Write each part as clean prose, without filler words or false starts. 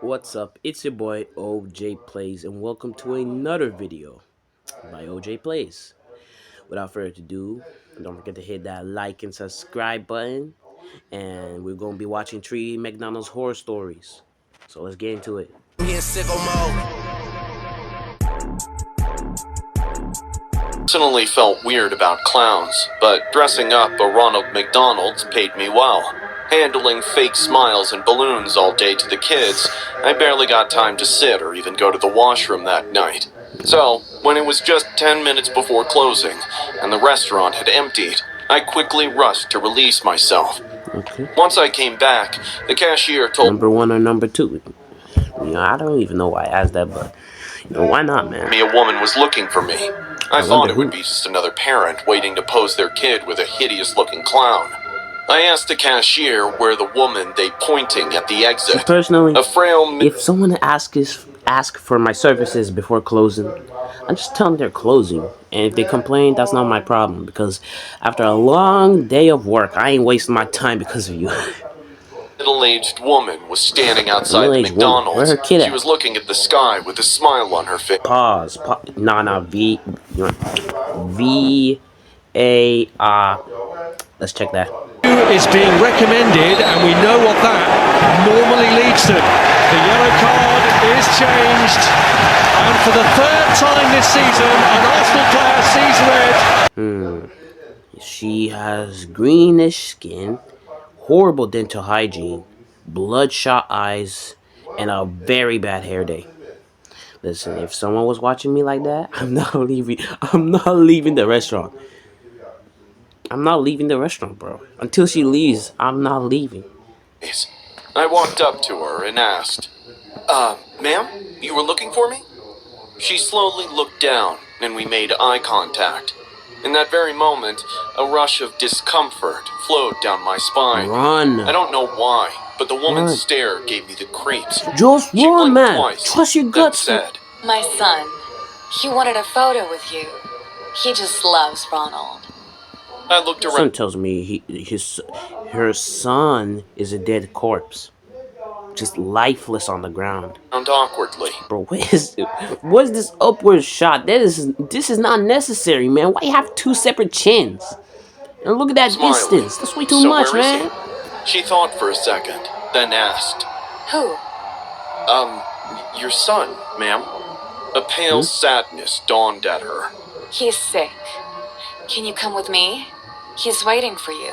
What's up? It's your boy OJ Plays, and welcome to another video by OJ Plays. Without further ado, don't forget to hit that like and subscribe button, and we're gonna be watching three McDonald's horror stories. So let's get into it. Personally felt weird about clowns, but dressing up a Ronald McDonald's paid me well. Handling fake smiles and balloons all day to the kids, I barely got time to sit or even go to the washroom that night. So, when it was just 10 minutes before closing, and the restaurant had emptied, I quickly rushed to release myself. Okay. Once I came back, the cashier told Number one or number two? I don't even know why I asked that, but why not, man? me a woman was looking for me. I thought wonder it would who. be just another parent waiting to pose their kid with a hideous-looking clown. I asked the cashier where the woman they pointing at the exit. Personally, A frail if someone ask for my services before closing, I just tell them they're closing. And if they complain, that's not my problem, because after a long day of work, I ain't wasting my time because of you. middle-aged woman was standing outside the Middle-aged woman. Where McDonald's. her kid She at? was looking at the sky with a smile on her face. Pause. Nah. V A R. Let's check that. Is being recommended, and we know what that normally leads to. The yellow card is changed, and for the third time this season, an Arsenal player sees red. She has greenish skin, horrible dental hygiene, bloodshot eyes, and a very bad hair day. Listen, if someone was watching me like that, I'm not leaving. I'm not leaving the restaurant. I'm not leaving the restaurant, bro. Until she leaves, I'm not leaving. I walked up to her and asked, ma'am, you were looking for me? She slowly looked down, and we made eye contact. In that very moment, a rush of discomfort flowed down my spine. Run. I don't know why, but the woman's Run. stare gave me the creeps. Just She run, blinked man. twice, Trust your then guts. said, My son, he wanted a photo with you. He just loves Ronald. I looked Son around. tells me her son is a dead corpse, just lifeless on the ground. Awkwardly. Bro, what is this upward shot? This is not necessary, man. Why you have two separate chins? And look at that Smiling. distance. That's way too So much, where is man. he? She thought for a second, then asked, Who? your son, ma'am. A pale sadness dawned at her. He's sick. Can you come with me? He's waiting for you.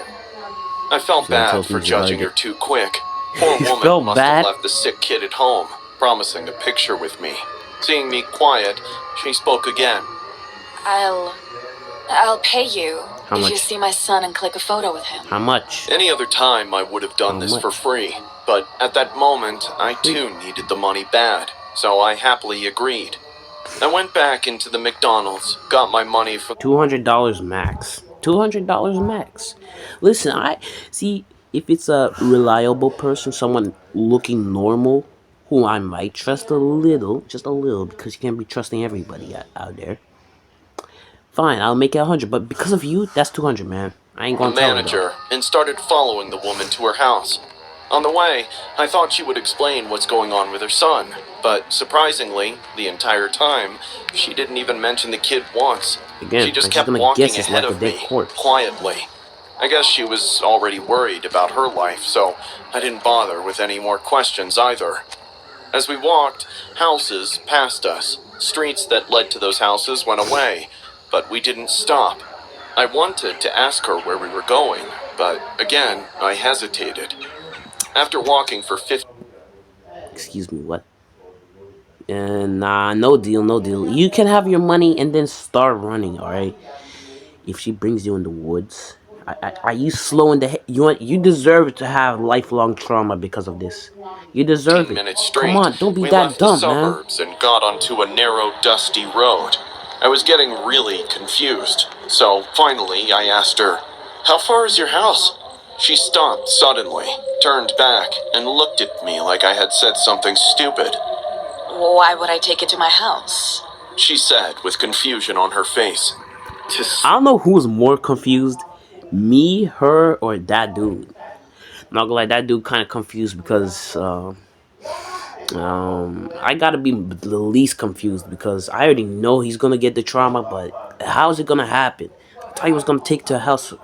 I felt bad told for me judging to her too quick. Poor You woman felt must bad? have left the sick kid at home, promising a picture with me. Seeing me quiet, she spoke again. I'll pay you How if much? you see my son and click a photo with him. How much? Any other time I would have done How this much? for free, but at that moment I too needed the money bad, so I happily agreed. I went back into the McDonald's, got my money from $200 max. $200 max. Listen, I see if it's a reliable person, someone looking normal, who I might trust a little, just a little, because you can't be trusting everybody out there. Fine, I'll make it 100, but because of you, that's 200, man. I ain't the gonna tell her, manager and started following the woman to her house. On the way, I thought she would explain what's going on with her son, but surprisingly, the entire time, she didn't even mention the kid once. Again, She just I'm kept gonna walking guess it's ahead like a of dead me, corpse. quietly. I guess she was already worried about her life, so I didn't bother with any more questions either. As we walked, houses passed us. Streets that led to those houses went away, but we didn't stop. I wanted to ask her where we were going, but again, I hesitated. After walking for 50 Excuse me, what? Nah, no deal, no deal. You can have your money and then start running, alright? If she brings you in the woods, are you slow in the head? You deserve to have lifelong trauma because of this. You deserve it. minutes straight, Come on, don't be we that left the dumb, man. suburbs and got onto a narrow, dusty road. I was getting really confused, so finally I asked her, "How far is your house?" She stopped suddenly, turned back, and looked at me like I had said something stupid. Why would I take it to my house? She said with confusion on her face. I don't know who's more confused, me, her, or that dude. Not gonna lie, that dude kind of confused because I gotta be the least confused because I already know he's gonna get the trauma, but how is it gonna happen? I thought he was gonna take to a house. You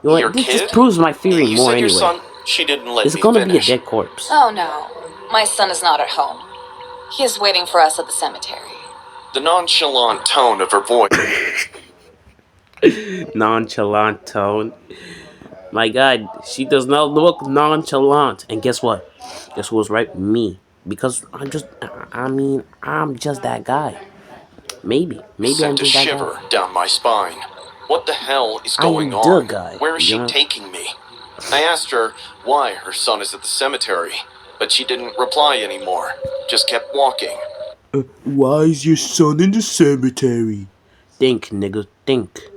know Your what? This just kid? proves my theory You more said your anyway. son. She didn't let It's me gonna be a finish. dead corpse. Oh no, my son is not at home. He is waiting for us at the cemetery. The nonchalant tone of her voice. Nonchalant tone. My God, she does not look nonchalant. And guess what? Guess who was right? Me. Because I'm just that guy. Maybe I'm Sent a just that guy. shiver down my spine. What the hell is I going am the on? guy, Where is you she know? taking me? I asked her why her son is at the cemetery, but she didn't reply anymore. Just kept walking. Why is your son in the cemetery? Think, nigga, think.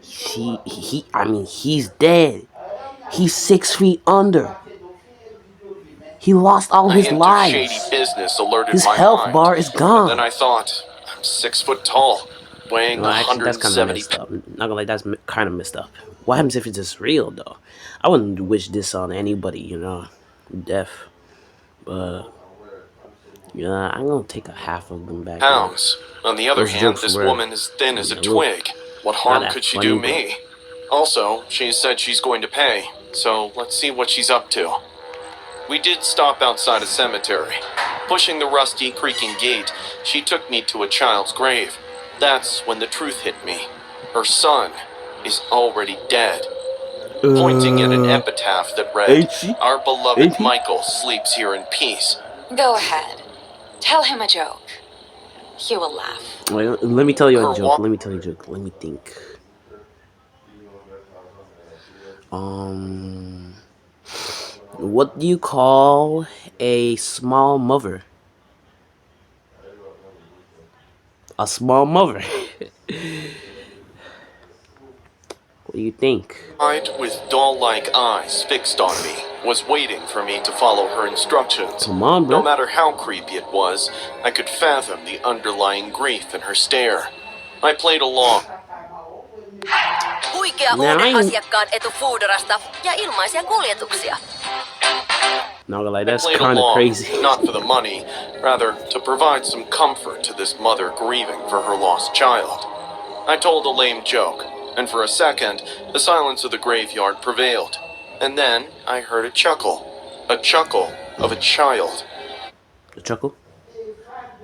He's dead. He's 6 feet under. He lost all A his hint of shady lives. business alerted His my health mind. bar is But gone. then I thought, I'm 6 foot tall, weighing Well, actually, that's kind of 170 messed up. Not gonna lie, that's kind of messed up. What happens if it's just real, though? I wouldn't wish this on anybody, you know, death. But yeah, I'm gonna take a half of them back. pounds. On the other Those hand, jokes this were woman is thin as a a twig. What not harm that could she do funny, me? Also, she said she's going to pay, so let's see what she's up to. We did stop outside a cemetery. Pushing the rusty, creaking gate, she took me to a child's grave. That's when the truth hit me. Her son is already dead. Pointing at an epitaph that read, ain't she? "Our Ain't beloved he? Michael sleeps here in peace." Go ahead. Tell him a joke. He will laugh. Wait, let me tell you a Her joke. wa- Let me tell you a joke. Let me think. What do you call a small mother? A small mother. What do you think? With doll-like eyes fixed on me, was waiting for me to follow her instructions. Come on, No bro. matter how creepy it was, I could fathom the underlying grief in her stare. I played along. Huikea Now, uuden asiakkaan etu Foodorasta ja ilmaisia kuljetuksia. Not gonna lie, I that's played kind of along, crazy. not for the money, rather to provide some comfort to this mother grieving for her lost child. I told a lame joke, and for a second, the silence of the graveyard prevailed. And then I heard a chuckle of a child. The chuckle.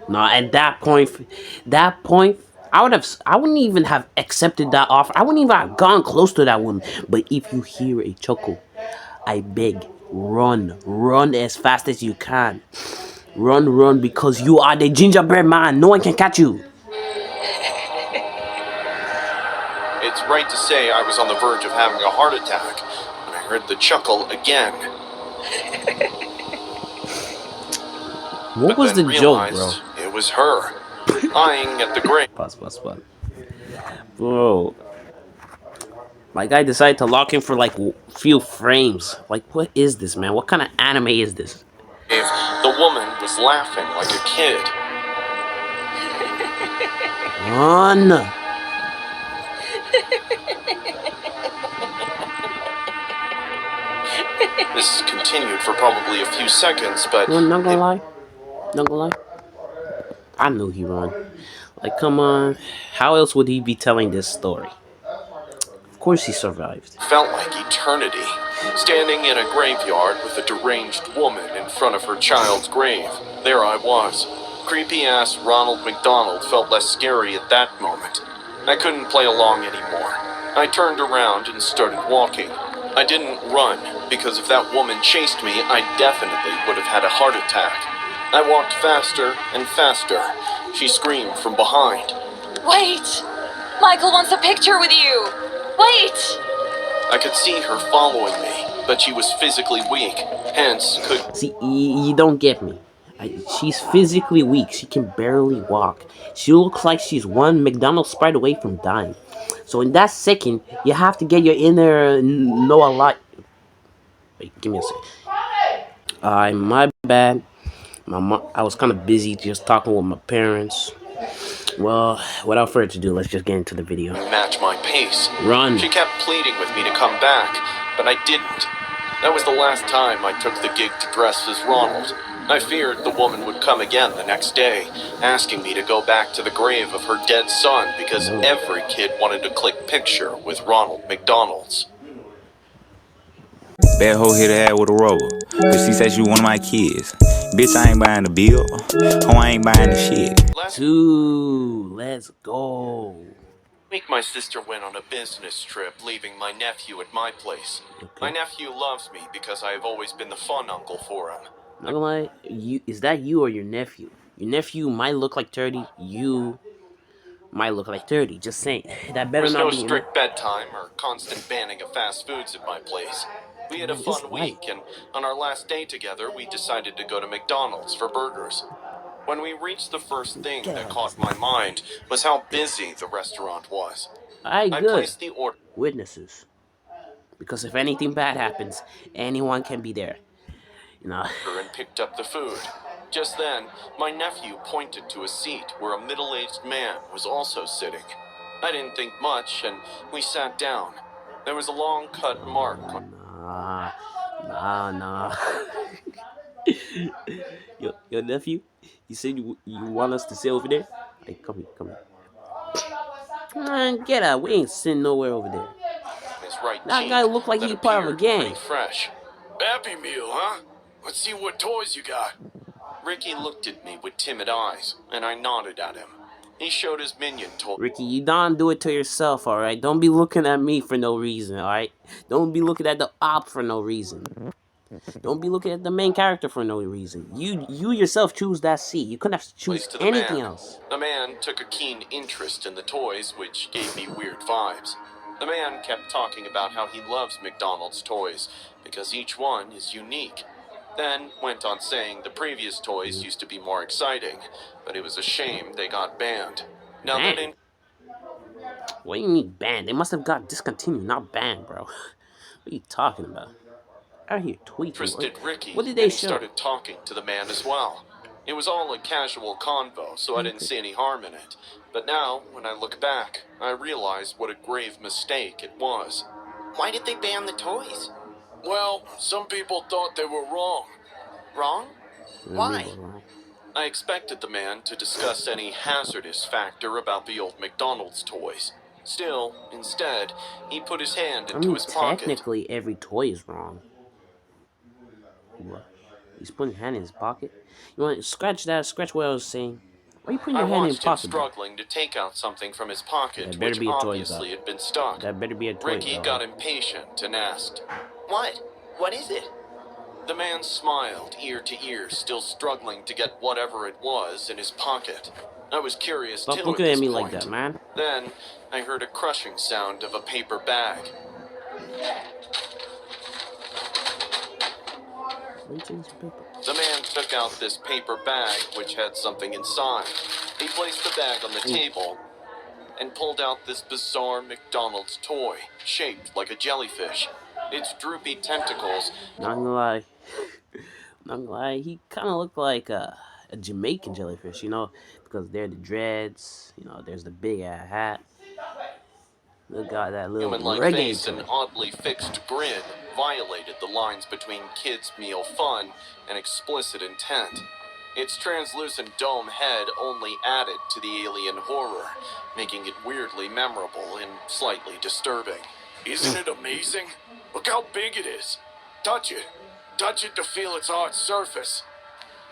No, at that point, I wouldn't even have accepted that offer. I wouldn't even have gone close to that woman. But if you hear a chuckle, I beg, run as fast as you can. Run, because you are the gingerbread man. No one can catch you. It's right to say I was on the verge of having a heart attack when I heard the chuckle again. What But was the then joke, bro? realized it was her, eyeing at the grave. Pause. Bro. My guy decided to lock in for like few frames. Like, what is this, man? What kind of anime is this? The woman was laughing like a kid. Run! This continued for probably a few seconds, but Well, not gonna lie. I knew he run. Like, come on. How else would he be telling this story? Of course he survived. felt like eternity. Standing in a graveyard with a deranged woman in front of her child's grave. There I was. Creepy-ass Ronald McDonald felt less scary at that moment. I couldn't play along anymore. I turned around and started walking. I didn't run, because if that woman chased me, I definitely would have had a heart attack. I walked faster and faster. She screamed from behind. Wait! Michael wants a picture with you! Wait! I could see her following me, but she was physically weak, hence could... See, you don't get me. She's physically weak. She can barely walk. She looks like she's one McDonald's sprite away from dying. So in that second, you have to get your inner Noah light. Wait, give me a second. My bad. I was kind of busy just talking with my parents. Well, without further ado, let's just get into the video. match my pace. Run. She kept pleading with me to come back, but I didn't. That was the last time I took the gig to dress as Ronald. I feared the woman would come again the next day, asking me to go back to the grave of her dead son because every kid wanted to click picture with Ronald McDonald's. Bad hoe hit her head with a rubber, cause she said she one of my kids. Bitch, I ain't buying the bill. Ho, I ain't buying the shit. Two. Let's go. Week my sister went on a business trip, leaving my nephew at my place. My nephew loves me because I have always been the fun uncle for him. Not gonna lie, is that you or your nephew? Your nephew might look like 30. You might look like 30. Just saying. That better There's not no be. strict bedtime or constant banning of fast foods at my place. We had a Man, it's fun white. week, and on our last day together, we decided to go to McDonald's for burgers. When we reached, the first thing Get that out of caught this. my mind was how busy the restaurant was. Alright, I good. placed the order Witnesses. Because if anything bad happens, anyone can be there. You know. and picked up the food. Just then, my nephew pointed to a seat where a middle-aged man was also sitting. I didn't think much, and we sat down. There was a long-cut mark on Nah. Your nephew? You said you want us to sit over there? Hey, come here. Man, get out. We ain't sitting nowhere over there. his right That cheek guy look like that he part of a appeared pretty gang. fresh. Happy Meal, huh? Let's see what toys you got. Ricky looked at me with timid eyes, and I nodded at him. He showed his minion toy. Ricky, you don't do it to yourself, alright? Don't be looking at me for no reason, alright? Don't be looking at the op for no reason. Don't be looking at the main character for no reason. You yourself choose that seat. You couldn't have to choose To the anything man. else. The man took a keen interest in the toys, which gave me weird vibes. The man kept talking about how he loves McDonald's toys because each one is unique. Then went on saying the previous toys used to be more exciting, but it was a shame they got banned. Now that Banned? What do you mean banned? They must have got discontinued, not banned, bro. What are you talking about? Out here tweeting. interested Ricky, What did and they he show? started talking to the man as well. It was all a casual convo, so I didn't see any harm in it. But now, when I look back, I realize what a grave mistake it was. Why did they ban the toys? Well, some people thought they were wrong. Wrong? Why? I expected the man to discuss any hazardous factor about the old McDonald's toys. Still, instead, he put his hand into his pocket. Technically, every toy is wrong. What? He's putting his hand in his pocket? You want to scratch that? Scratch what I was saying. Why are you putting I your hand in your watched him pocket, bro? struggling to take out something from his pocket, That better which be a toy, obviously dog. had been stuck. That better be a toy, Ricky dog. got impatient and asked, "What? What is it?" The man smiled, ear to ear, still struggling to get whatever it was in his pocket. I was curious Stop too looking at at this me point. like that, man. Then I heard a crushing sound of a paper bag. The man took out this paper bag, which had something inside. He placed the bag on the table and pulled out this bizarre McDonald's toy, shaped like a jellyfish. Its droopy tentacles. Not gonna lie. Not gonna lie. He kind of looked like a Jamaican jellyfish, you know, because they're the dreads. You know, there's the big ass hat. Look at that little Human-like reggae face and toy. oddly fixed grin violated the lines between kids' meal fun and explicit intent. Its translucent dome head only added to the alien horror, making it weirdly memorable and slightly disturbing. Isn't it amazing? Look how big it is. Touch it. Touch it to feel its hard surface.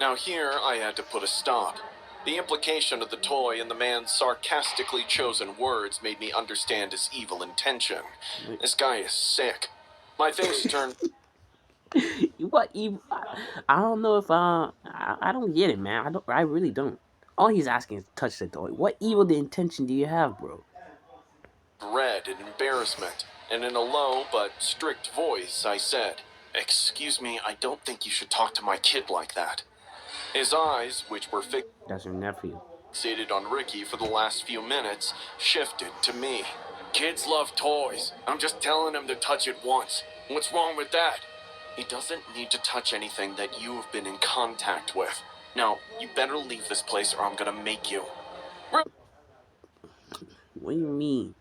Now here I had to put a stop. The implication of the toy and the man's sarcastically chosen words made me understand his evil intention. This guy is sick. My face turned. What evil? I don't know if I don't get it, man. I really don't. All he's asking is to touch the toy. What evil intention do you have, bro? Red in embarrassment, and in a low but strict voice, I said, "Excuse me, I don't think you should talk to my kid like that." His eyes, which were That's your nephew. fixated on Ricky for the last few minutes, shifted to me. Kids love toys. I'm just telling him to touch it once. What's wrong with that? He doesn't need to touch anything that you have been in contact with. Now, you better leave this place or I'm gonna make you. What do you mean?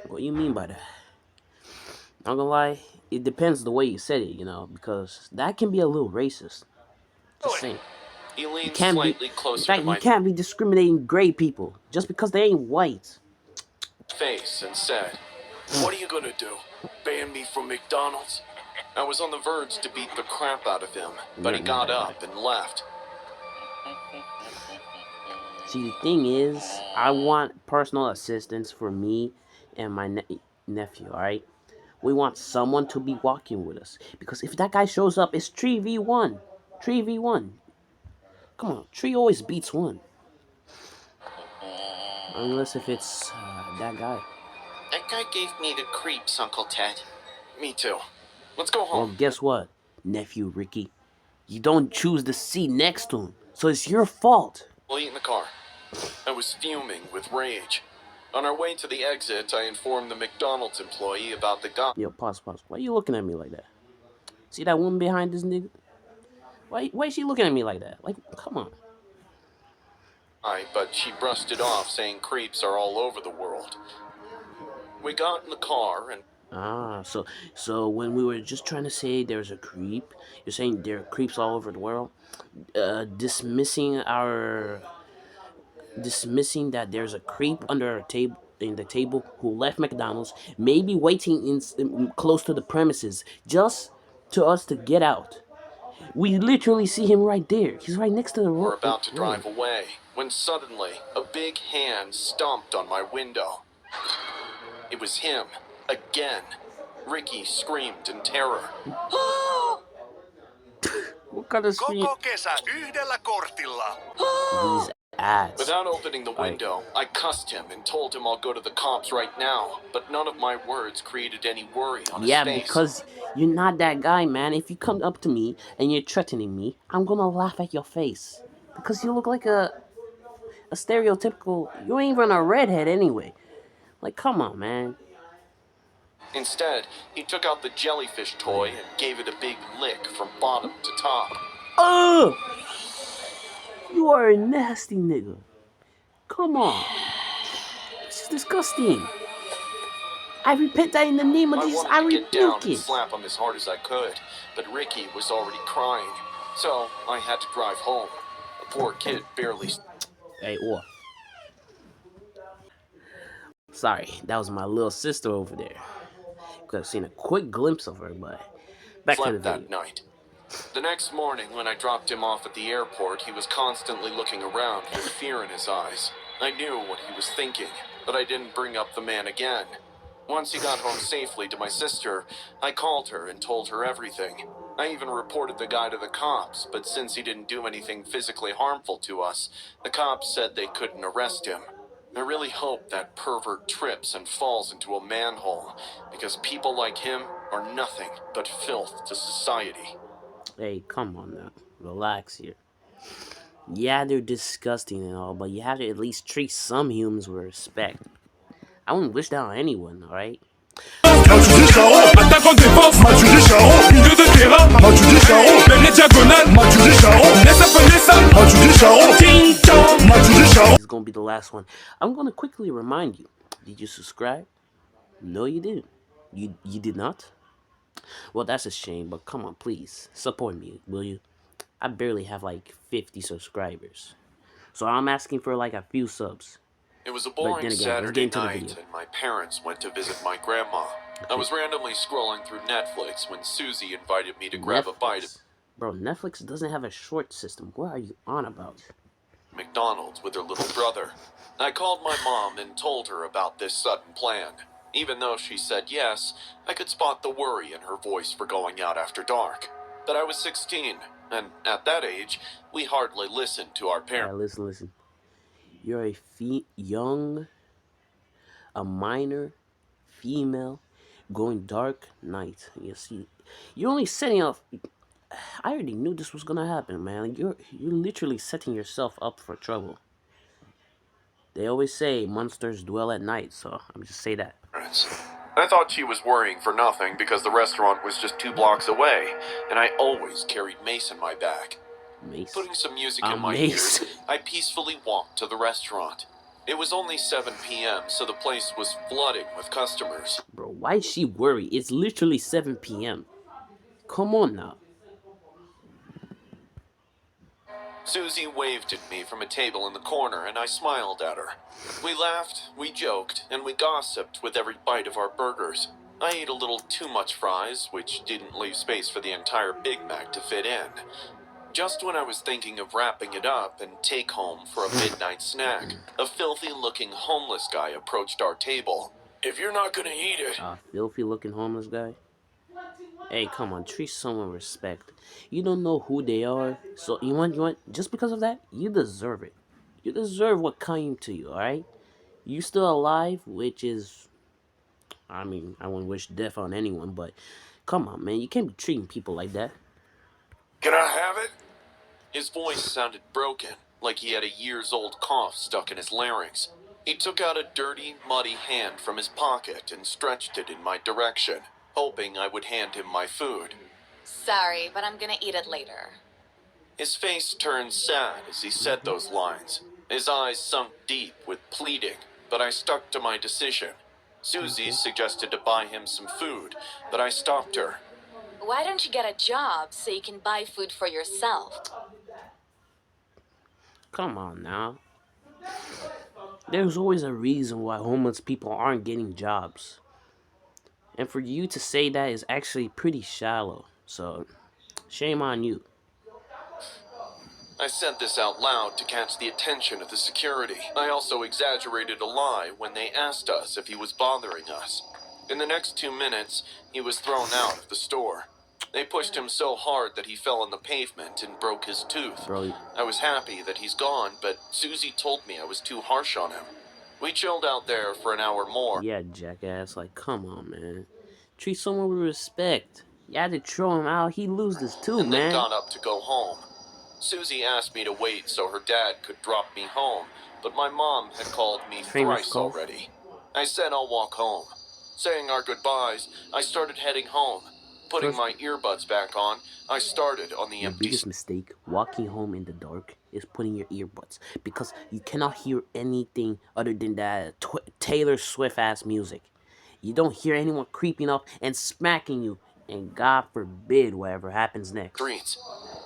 What do you mean by that? Not gonna lie, it depends the way you said it, you know, because that can be a little racist. Just saying. He You leaned can't be. slightly In closer to fact, you my can't be discriminating gray people just because they ain't white. face and said, "What are you gonna do? Ban me from McDonald's?" I was on the verge to beat the crap out of him, but You're he not got that guy. up and left. See, the thing is, I want personal assistance for me and my nephew. All right, we want someone to be walking with us because if that guy shows up, it's 3v1. 3v1. Come on, 3 always beats 1. Unless if it's that guy. That guy gave me the creeps, Uncle Ted. Me too. Let's go Well, home. guess what, nephew Ricky? You don't choose the seat next to him, so it's your fault. We'll eat in the car. I was fuming with rage. On our way to the exit, I informed the McDonald's employee about the guy, Yo, pause. Why are you looking at me like that? See that woman behind this nigga? Why is she looking at me like that? Like, come on. but she brushed it off, saying creeps are all over the world. We got in the car and Ah, so when we were just trying to say there's a creep, you're saying there are creeps all over the world, dismissing that there's a creep under our table in the table who left McDonald's, maybe waiting close to the premises just to us to get out. We literally see him right there. He's right next to the were road. about to drive away when suddenly a big hand stomped on my window. It was him, again. Ricky screamed in terror. What kind of screen? Koko kesä yhdellä kortilla. These ads. Without opening the window, I cussed him and told him I'll go to the cops right now, but none of my words created any worry on his face. Yeah, because you're not that guy, man. If you come up to me and you're threatening me, I'm gonna laugh at your face. Because you look like a stereotypical... You ain't even a redhead anyway. Like, come on, man. Instead, he took out the jellyfish toy and gave it a big lick from bottom to top. Oh! You are a nasty nigga. Come on. This is disgusting. I repent that in the name of Jesus. I wanted to get down rebuke and it. slap him as hard as I could, but Ricky was already crying, so I had to drive home. The poor kid barely... Hey, what? Sorry, that was my little sister over there. Could have seen a quick glimpse of her, but back to the slept video. that night. The next morning, when I dropped him off at the airport, he was constantly looking around with fear in his eyes. I knew what he was thinking, but I didn't bring up the man again. Once he got home safely to my sister, I called her and told her everything. I even reported the guy to the cops, but since he didn't do anything physically harmful to us, the cops said they couldn't arrest him. I really hope that pervert trips and falls into a manhole, because people like him are nothing but filth to society. Hey, come on now. Relax here. Yeah, they're disgusting and all, but you have to at least treat some humans with respect. I wouldn't wish that on anyone, alright? Match du Charo, attaque en défense. Match du Charo, milieu de terrain. Match du Charo, même les diagonales. Match du Charo, laisse un peu laisse. Match du Charo, ding dong. Match du Charo. This is gonna be the last one. I'm gonna quickly remind you. Did you subscribe? No, you didn't. You did not? Well, that's a shame, but come on, please. Support me, will you? I barely have like 50 subscribers. So I'm asking for like a few subs. It was a But boring then again, let's Saturday get into the night, video. and my parents went to visit my grandma. I was randomly scrolling through Netflix when Susie invited me to grab a bite of Bro, Netflix doesn't have a short system. What are you on about? McDonald's with her little brother. I called my mom and told her about this sudden plan. Even though she said yes, I could spot the worry in her voice for going out after dark. But I was 16, and at that age, we hardly listened to our parents. Listen. You're a minor, female, going dark night. You see, you're only setting up. I already knew this was gonna happen, man. You're literally setting yourself up for trouble. They always say monsters dwell at night, so I'm just say that. I thought she was worrying for nothing because the restaurant was just 2 blocks away, and I always carried Mace in my bag. Mace. Putting some music in my Mace. ears, I peacefully walked to the restaurant. It was only 7 p.m., so the place was flooding with customers. Bro, why is she worried? It's literally 7 p.m. Come on now. Susie waved at me from a table in the corner, and I smiled at her. We laughed, we joked, and we gossiped with every bite of our burgers. I ate a little too much fries, which didn't leave space for the entire Big Mac to fit in. Just when I was thinking of wrapping it up and take home for a midnight snack, a filthy-looking homeless guy approached our table. "If you're not gonna eat it..." Filthy-looking homeless guy? Hey, come on, treat someone with respect. You don't know who they are, so you want, just because of that, you deserve it. You deserve what came to you, alright? You still alive, which is, I mean, I wouldn't wish death on anyone, but come on, man, you can't be treating people like that. "Can I have it?" His voice sounded broken, like he had a years-old cough stuck in his larynx. He took out a dirty, muddy hand from his pocket and stretched it in my direction, hoping I would hand him my food. Sorry, but I'm gonna eat it later. His face turned sad as he said those lines. His eyes sunk deep with pleading, but I stuck to my decision. Susie suggested to buy him some food, but I stopped her. Why don't you get a job so you can buy food for yourself? Come on now. There's always a reason why homeless people aren't getting jobs. And for you to say that is actually pretty shallow. So, shame on you. I said this out loud to catch the attention of the security. I also exaggerated a lie when they asked us if he was bothering us. In the next 2 minutes, he was thrown out of the store. They pushed him so hard that he fell on the pavement and broke his tooth. Bro, I was happy that he's gone, but Susie told me I was too harsh on him. We chilled out there for an hour more. yeah, jackass. Like, come on, man. Treat someone with respect. You had to throw him out. He loses his tooth, And then man. got up to go home. Susie asked me to wait so her dad could drop me home, but my mom had called me Famous thrice call. already. I said I'll walk home. Saying our goodbyes, I started heading home. Putting my earbuds back on, I started on the Your empty biggest mistake walking home in the dark is putting your earbuds, because you cannot hear anything other than that Taylor Swift ass music. You don't hear anyone creeping up and smacking you, and God forbid whatever happens next. streets.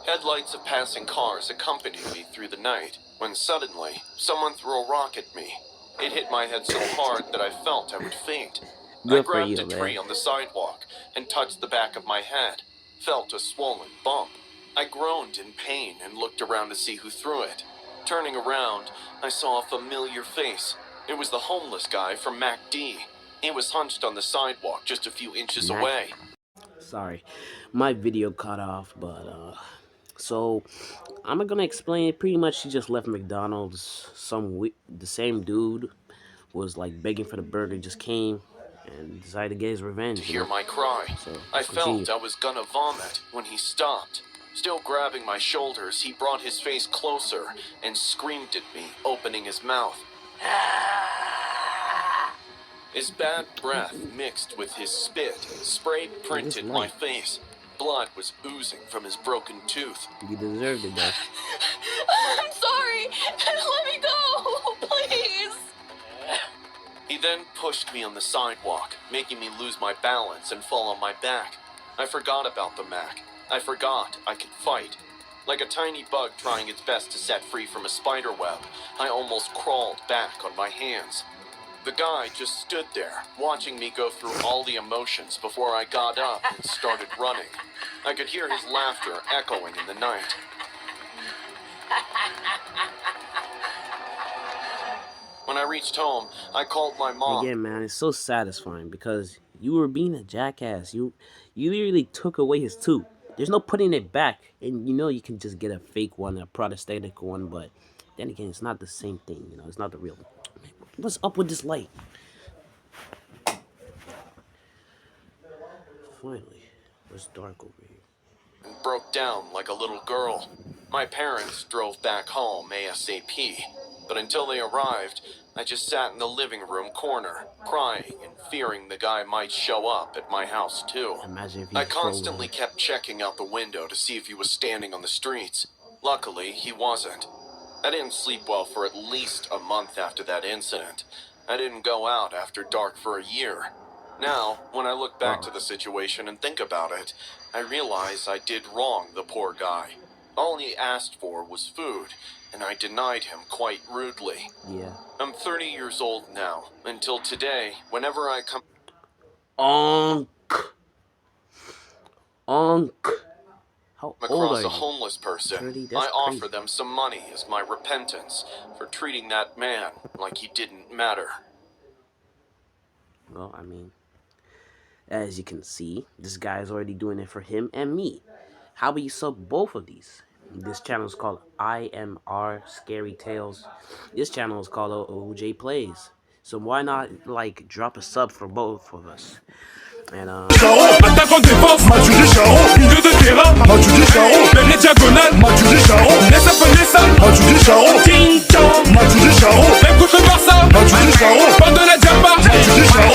Headlights of passing cars accompanied me through the night, when suddenly, someone threw a rock at me. It hit my head so hard that I felt I would faint. I Good for grabbed you, a tree man. on the sidewalk and touched the back of my head. Felt a swollen bump. I groaned in pain and looked around to see who threw it. Turning around, I saw a familiar face. It was the homeless guy from MacD. He was hunched on the sidewalk just a few inches Mac- away. Sorry, my video cut off, but so I'm gonna explain it. Pretty much, she just left McDonald's. The same dude was like begging for the burger, just came and decided to get his revenge. To hear my cry. So, I continue. felt I was gonna vomit when he stopped. Still grabbing my shoulders, he brought his face closer and screamed at me, opening his mouth. His bad breath mixed with his spit spray printed my face. Blood was oozing from his broken tooth. You deserved it, though. I'm sorry. Let me go, please. He then pushed me on the sidewalk, making me lose my balance and fall on my back. I forgot about the Mac. I forgot I could fight. Like a tiny bug trying its best to set free from a spider web, I almost crawled back on my hands. The guy just stood there, watching me go through all the emotions before I got up and started running. I could hear his laughter echoing in the night. When I reached home, I called my mom. Again, man, it's so satisfying because you were being a jackass. You literally took away his tooth. There's no putting it back, and you know you can just get a fake one, a prosthetic one, but then again, it's not the same thing. You know, it's not the real. Man, what's up with this light? Finally, it's dark over here. And broke down like a little girl. My parents drove back home ASAP, but until they arrived, I just sat in the living room corner, crying and fearing the guy might show up at my house too. Imagine if he I constantly kept checking out the window to see if he was standing on the streets. Luckily, he wasn't. I didn't sleep well for at least a month after that incident. I didn't go out after dark for a year. Now, when I look back to the situation and think about it, I realize I did wrong the poor guy. All he asked for was food, and I denied him quite rudely. Yeah. I'm 30 years old now. Until today, whenever I come How old across are a you? homeless person, 30? I That's offer crazy. them some money as my repentance for treating that man like he didn't matter. Well, I mean, as you can see, this guy is already doing it for him and me. How about you sub both of these? This channel is called IMR Scary Tales. This channel is called OJ Plays. So why not like drop a sub for both of us? And Attaque en défense, match du Charo. Milieu de terrain, match du Charo. Même les diagonales, match du Charo. Laisse appeler ça, match du Charo. Ting tong, match du Charo. Écoute le Barça, match du Charo. Bande de la Diaba, match du Charo.